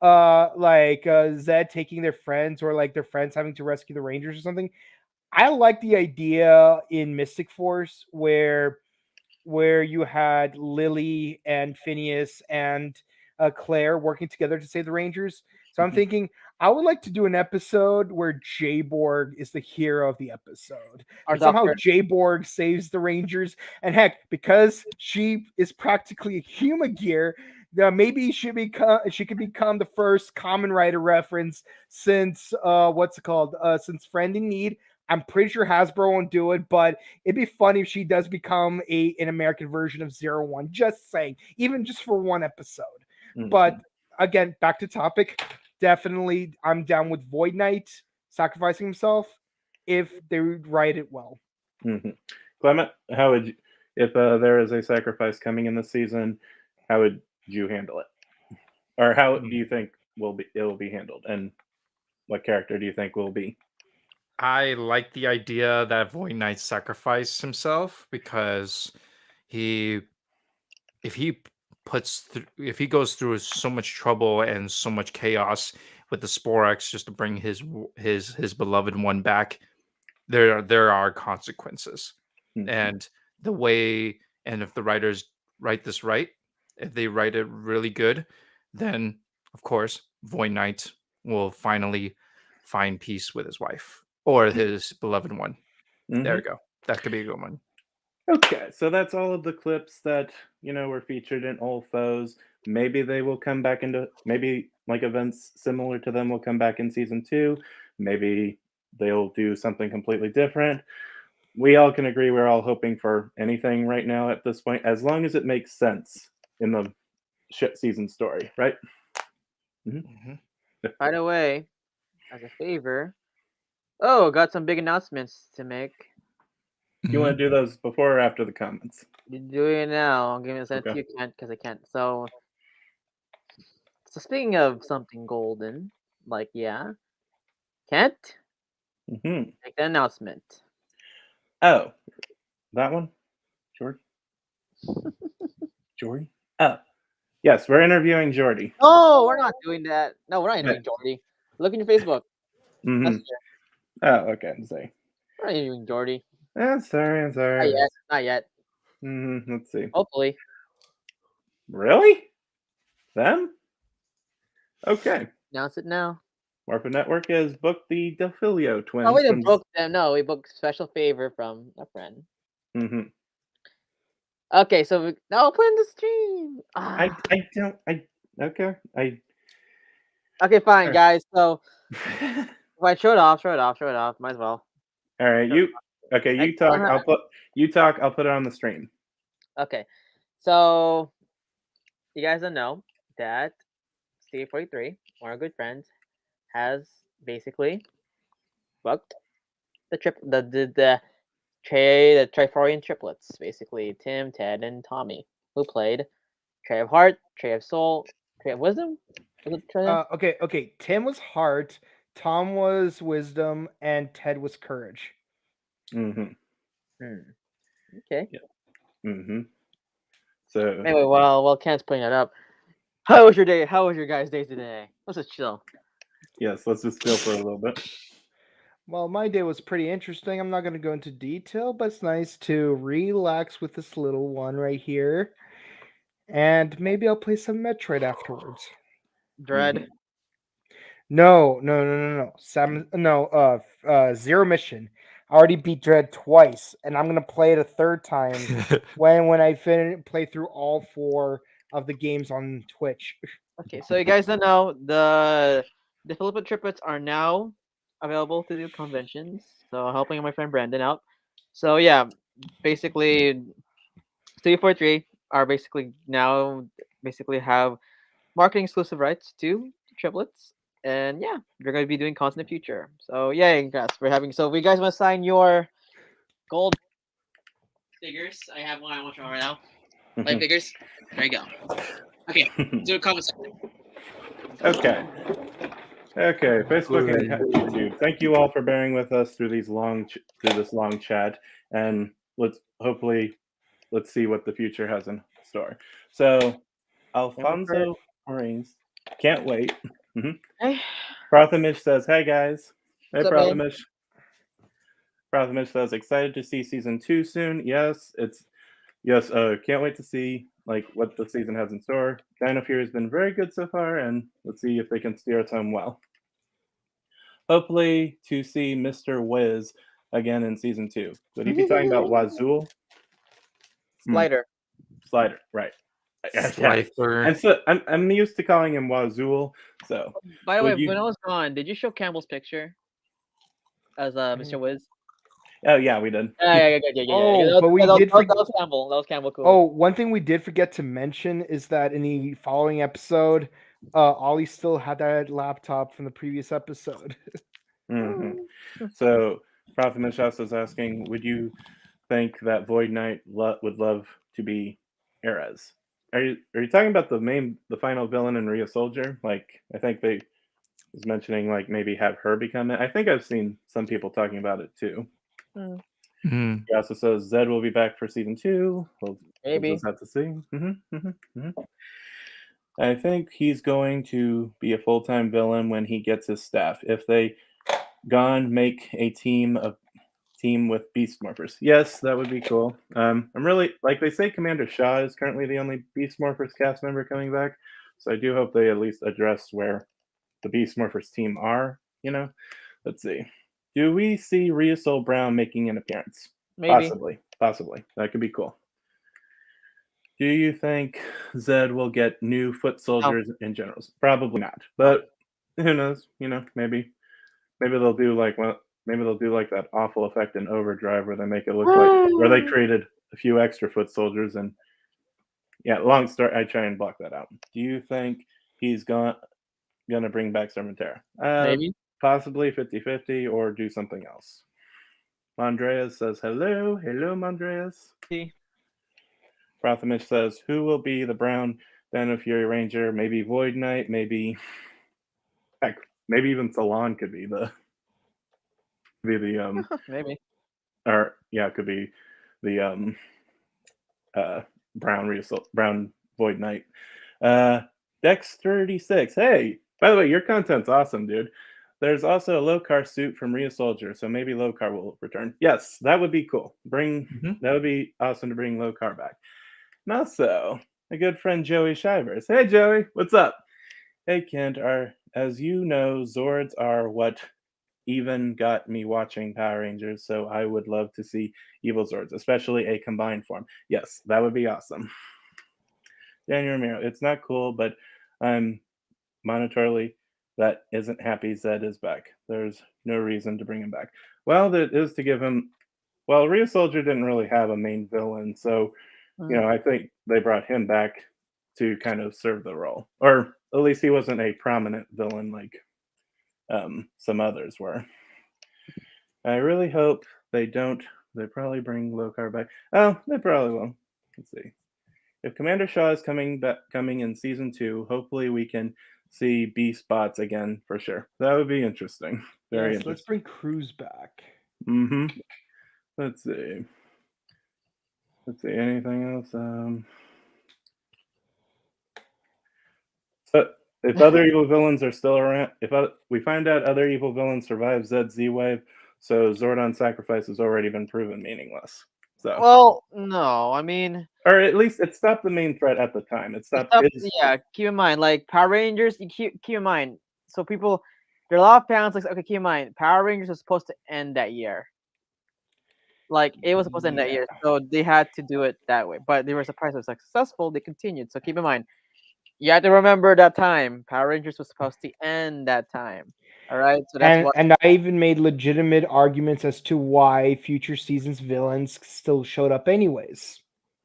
Zed taking their friends, or like their friends having to rescue the Rangers or something. I like the idea in Mystic Force where you had Lily and Phineas and Claire working together to save the Rangers. So I'm thinking I would like to do an episode where Jayborg is the hero of the episode. Our And somehow doctor. Jayborg saves the Rangers. And heck, because she is practically a human gear, maybe she could become the first Kamen Rider reference since since Friend in Need. I'm pretty sure Hasbro won't do it, but it'd be funny if she does become an American version of 01. Just saying, even just for one episode. Mhm. But again, back to topic. Definitely, I'm down with Void Knight sacrificing himself if they write it well. Clement, how would you, if there is a sacrifice coming in this season, how would you handle it, or how do you think it will be handled, and what character do you think will be? I like the idea that Void Knight sacrificed himself because if he goes through so much trouble and so much chaos with the Sporex just to bring his beloved one back, there are consequences. And if the writers write this right, if they write it really good, then of course Void Knight will finally find peace with his wife or his beloved one. There you go. That could be a good one. Okay, so that's all of the clips that were featured in Old Foes. Maybe they will come back maybe like events similar to them will come back in season 2. Maybe they'll do something completely different. We all can agree we're all hoping for anything right now at this point, as long as it makes sense in the shit season story, right? By the way, as a favor, got some big announcements to make. You want to do those before or after the comments? You're doing it now. I'm giving this to Okay. you, Kent, because I can't. So speaking of something golden, Kent, make the announcement. Oh, that one? Jordy? Jordy? Oh, yes, we're interviewing Jordy. Oh, we're not doing that. No, we're not interviewing Jordy. Look in your Facebook. Oh, okay, I'm sorry. We're not interviewing Jordy. I'm sorry. Not yet. Let's see. Hopefully. Really? Them? Okay. Announce it now. Morphin Network has booked the Delfilio twins. Oh, we didn't book them. No, we booked special favor from a friend. Okay, so now put in the stream. Okay, fine, guys. So if I show it off. Might as well. All right, you talk. I'll put it on the stream. Okay, so you guys don't know that Steve 43, one of our good friends, has basically booked the Triforian triplets, basically Tim, Ted, and Tommy, who played Trey of Heart, Trey of Soul, Trey of Wisdom. Was it Trey? Okay. Tim was Heart, Tom was Wisdom, and Ted was Courage. Okay. Yeah. So anyway, while Kent's putting that up, how was your day? How was your guys' day today? Let's just chill. Yes, let's just chill for a little bit. Well, my day was pretty interesting. I'm not going to go into detail, but it's nice to relax with this little one right here. And maybe I'll play some Metroid afterwards. Dread. No. Zero Mission. I already beat Dread twice, and I'm gonna play it a third time when I play through all 4 of the games on Twitch. Okay, so you guys don't know the Philippa triplets are now available to do conventions. So helping my friend Brandon out. So yeah, basically Studio 43 are basically have marketing exclusive rights to triplets. And yeah, they're gonna be doing content in the future. So yeah, congrats for having so if you guys want to sign your gold figures, I have one I want to show right now. Light figures. There you go. Okay, do a comment section. Okay. Facebook and YouTube. Thank you all for bearing with us through this long chat, and let's see what the future has in store. So, Alfonso Marines, can't wait. Hey, Prothamish says, "Hey guys." Hey what's up, man? Prothamish. Prothamish says, "Excited to see season 2 soon." Yes, can't wait to see what the season has in store. Dino Fury has been very good so far, and let's see if they can steer us home well. Hopefully to see Mr. Wiz again in season 2. Would he be talking about Wazul? Slider. Slider, right. Slifer. And so I'm used to calling him Wazul, so By the way, would you- when I was gone, did you show Campbell's picture as Mr. Wiz? Oh yeah, we did. Yeah. Oh, but we did that was Campbell. That was Campbell. Cool. Oh, one thing we did forget to mention is that in the following episode, Ollie still had that laptop from the previous episode. So Prophet Mishas is asking, would you think that Void Knight would love to be Erez? Are you talking about the final villain in Rhea Soldier? Like, I think they was mentioning maybe have her become it. I think I've seen some people talking about it too. He also says Zed will be back for season 2. We'll just have to see. I think he's going to be a full-time villain when he gets his staff. If they make a team with Beast Morphers. Yes, that would be cool. I'm really they say Commander Shaw is currently the only Beast Morphers cast member coming back, so I do hope they at least address where the Beast Morphers team are. Let's see. Do we see Riasol Brown making an appearance? Maybe. Possibly. That could be cool. Do you think Zed will get new foot soldiers in generals? Probably not, but who knows? Maybe they'll do that awful effect in Overdrive where they make it look where they created a few extra foot soldiers and long story. I try and block that out. Do you think he's gonna bring back Sermentera? Maybe. Possibly 50-50 or do something else. Mondreas says hello Mondreas. Prothamish says, who will be the brown Dino Fury Ranger? Maybe Void Knight, maybe even Salon could be the maybe. Or could be the brown Void Knight. Dex36. Hey, by the way, your content's awesome, dude. There's also a Lokar suit from Rhea Soldier, so maybe Lokar will return. Yes, that would be cool. That would be awesome to bring Lokar back. And also, a good friend Joey Shivers. Hey Joey, what's up? Hey Kent, as you know, Zords are what even got me watching Power Rangers, so I would love to see Evil Zords, especially a combined form. Yes, that would be awesome. Daniel Ramiro, it's not cool, but I'm monetarily that isn't happy Zed is back. There's no reason to bring him back. Well, that is to give him. Well, Rhea Soldier didn't really have a main villain, so I think they brought him back to kind of serve the role, or at least he wasn't a prominent villain like some others were. I really hope they don't. They probably bring Lokar back. Oh, they probably will. Let's see. If Commander Shaw is coming in season 2, hopefully we can see Beast Bots again for sure. That would be interesting. Very interesting. Let's bring Cruz back. Let's see. Anything else? if other evil villains are still around, we find out other evil villains survive Zed's Z-Wave, so Zordon sacrifice has already been proven meaningless. So, Well, no, I mean, or at least it stopped the main threat at the time. It stopped his. yeah. Keep in mind, like Power Rangers. You keep in mind. So people, there are a lot of fans like, okay, keep in mind, Power Rangers was supposed to end that year. Like it was supposed to end that year, so they had to do it that way. But they were surprised it was successful. They continued. So keep in mind, you have to remember that time. Power Rangers was supposed to end that time. All right, so that's why. And I even made legitimate arguments as to why future seasons villains still showed up anyways.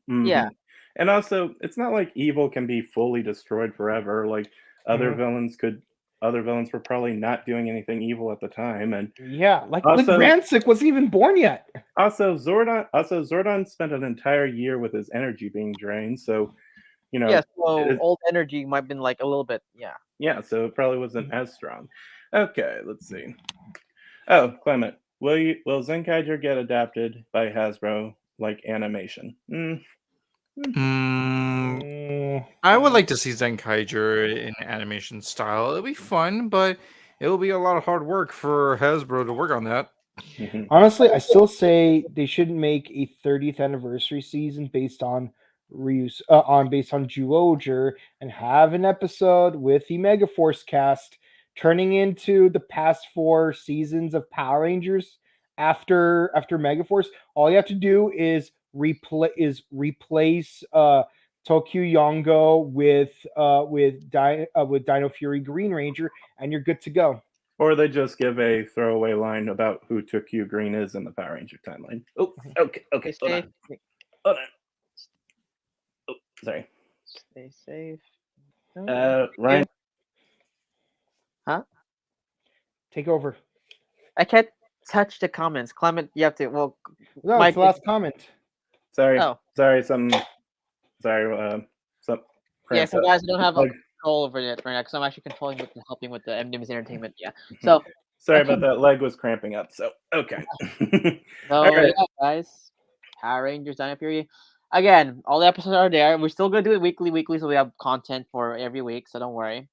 Yeah. And also, it's not like evil can be fully destroyed forever. Like other villains were probably not doing anything evil at the time, and Yeah, like also, Rancic wasn't even born yet. Also, Zordon spent an entire year with his energy being drained, so Yeah, so old energy might have been like a little bit, yeah. Yeah, so it probably wasn't as strong. Okay, let's see. Oh, Clement, will Zenkaiger get adapted by Hasbro like animation? I would like to see Zenkaiger in animation style. It'll be fun, but it'll be a lot of hard work for Hasbro to work on that. Honestly, I still say they shouldn't make a 30th anniversary season based on Zyuohger and have an episode with the Megaforce cast turning into the past 4 seasons of Power Rangers after Megaforce. All you have to do is replace Tokyo Yongo with Dino Fury Green Ranger, and you're good to go. Or they just give a throwaway line about who Tokyo Green is in the Power Ranger timeline. Oh, okay, hold on. Oh, sorry. Stay safe. Ryan. Huh? Take over. I can't touch the comments. Clement, you have to. Well, no, it's the last comment. Sorry. Oh. Sorry. Some. Yeah, so guys, I don't have control over it right now because I'm actually helping with the MDM's entertainment. Yeah. So. Sorry about that. Leg was cramping up. So okay. So yeah, guys, Power Rangers Dino Fury. Again, all the episodes are there. We're still gonna do it weekly, so we have content for every week. So don't worry.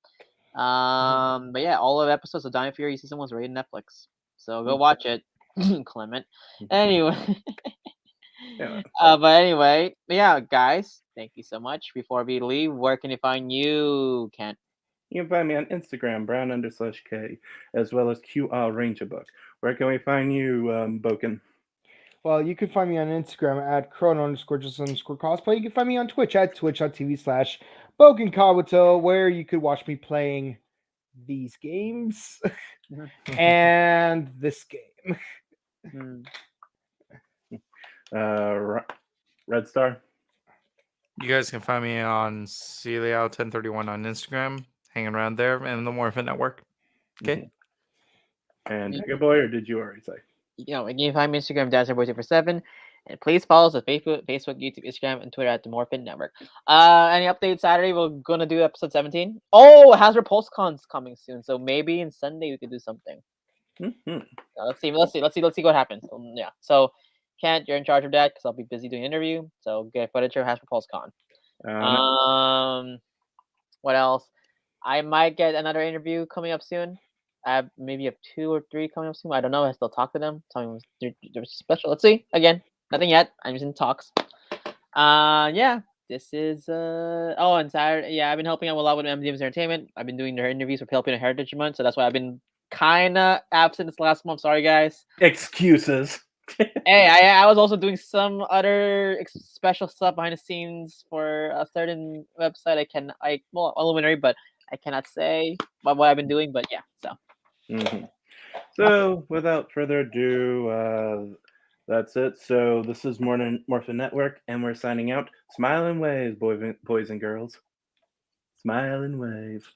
But yeah, all of the episodes of Dino Fury season 1 is rated Netflix. So go watch it, Clement. Anyway. But anyway, yeah, guys, thank you so much. Before we leave, where can you find you, Kent? You can find me on Instagram, brown_K, as well as QR Ranger Book. Where can we find you, Boken? Well, you can find me on Instagram at Chrono_just_cosplay. You can find me on Twitch at twitch.tv/BokenKabuto, where you could watch me playing these games and this game. Red Star. You guys can find me on Celiao1031 on Instagram, hanging around there, and the Morphin Network. Okay. And Good Boy, or did you already say? You can find me on Instagram, DancerBoy247, and please follow us on Facebook, YouTube, Instagram, and Twitter at the Morphin Network. Any updates Saturday? We're gonna do episode 17. Oh, Hasbro PulseCon's coming soon, so maybe in Sunday we could do something. Let's see what happens. Yeah. So, Kent, you're in charge of that because I'll be busy doing an interview. So get footage of Hasbro PulseCon. What else? I might get another interview coming up soon. I maybe have 2 or 3 coming up soon. I don't know. I still talk to them. Telling them they're special. Let's see. Again, nothing yet. I'm just in talks. Yeah. This is and Saturday. Yeah, I've been helping out a lot with MDM's Entertainment. I've been doing their interviews for Filipino Heritage Month, so that's why I've been kind of absent this last month. Sorry, guys. Excuses. Hey, I was also doing some other special stuff behind the scenes for a certain website. Illuminary, but I cannot say what I've been doing. But yeah, so. So, without further ado, that's it. So, this is Morphin Network, and we're signing out. Smile and wave, boys and girls. Smile and wave.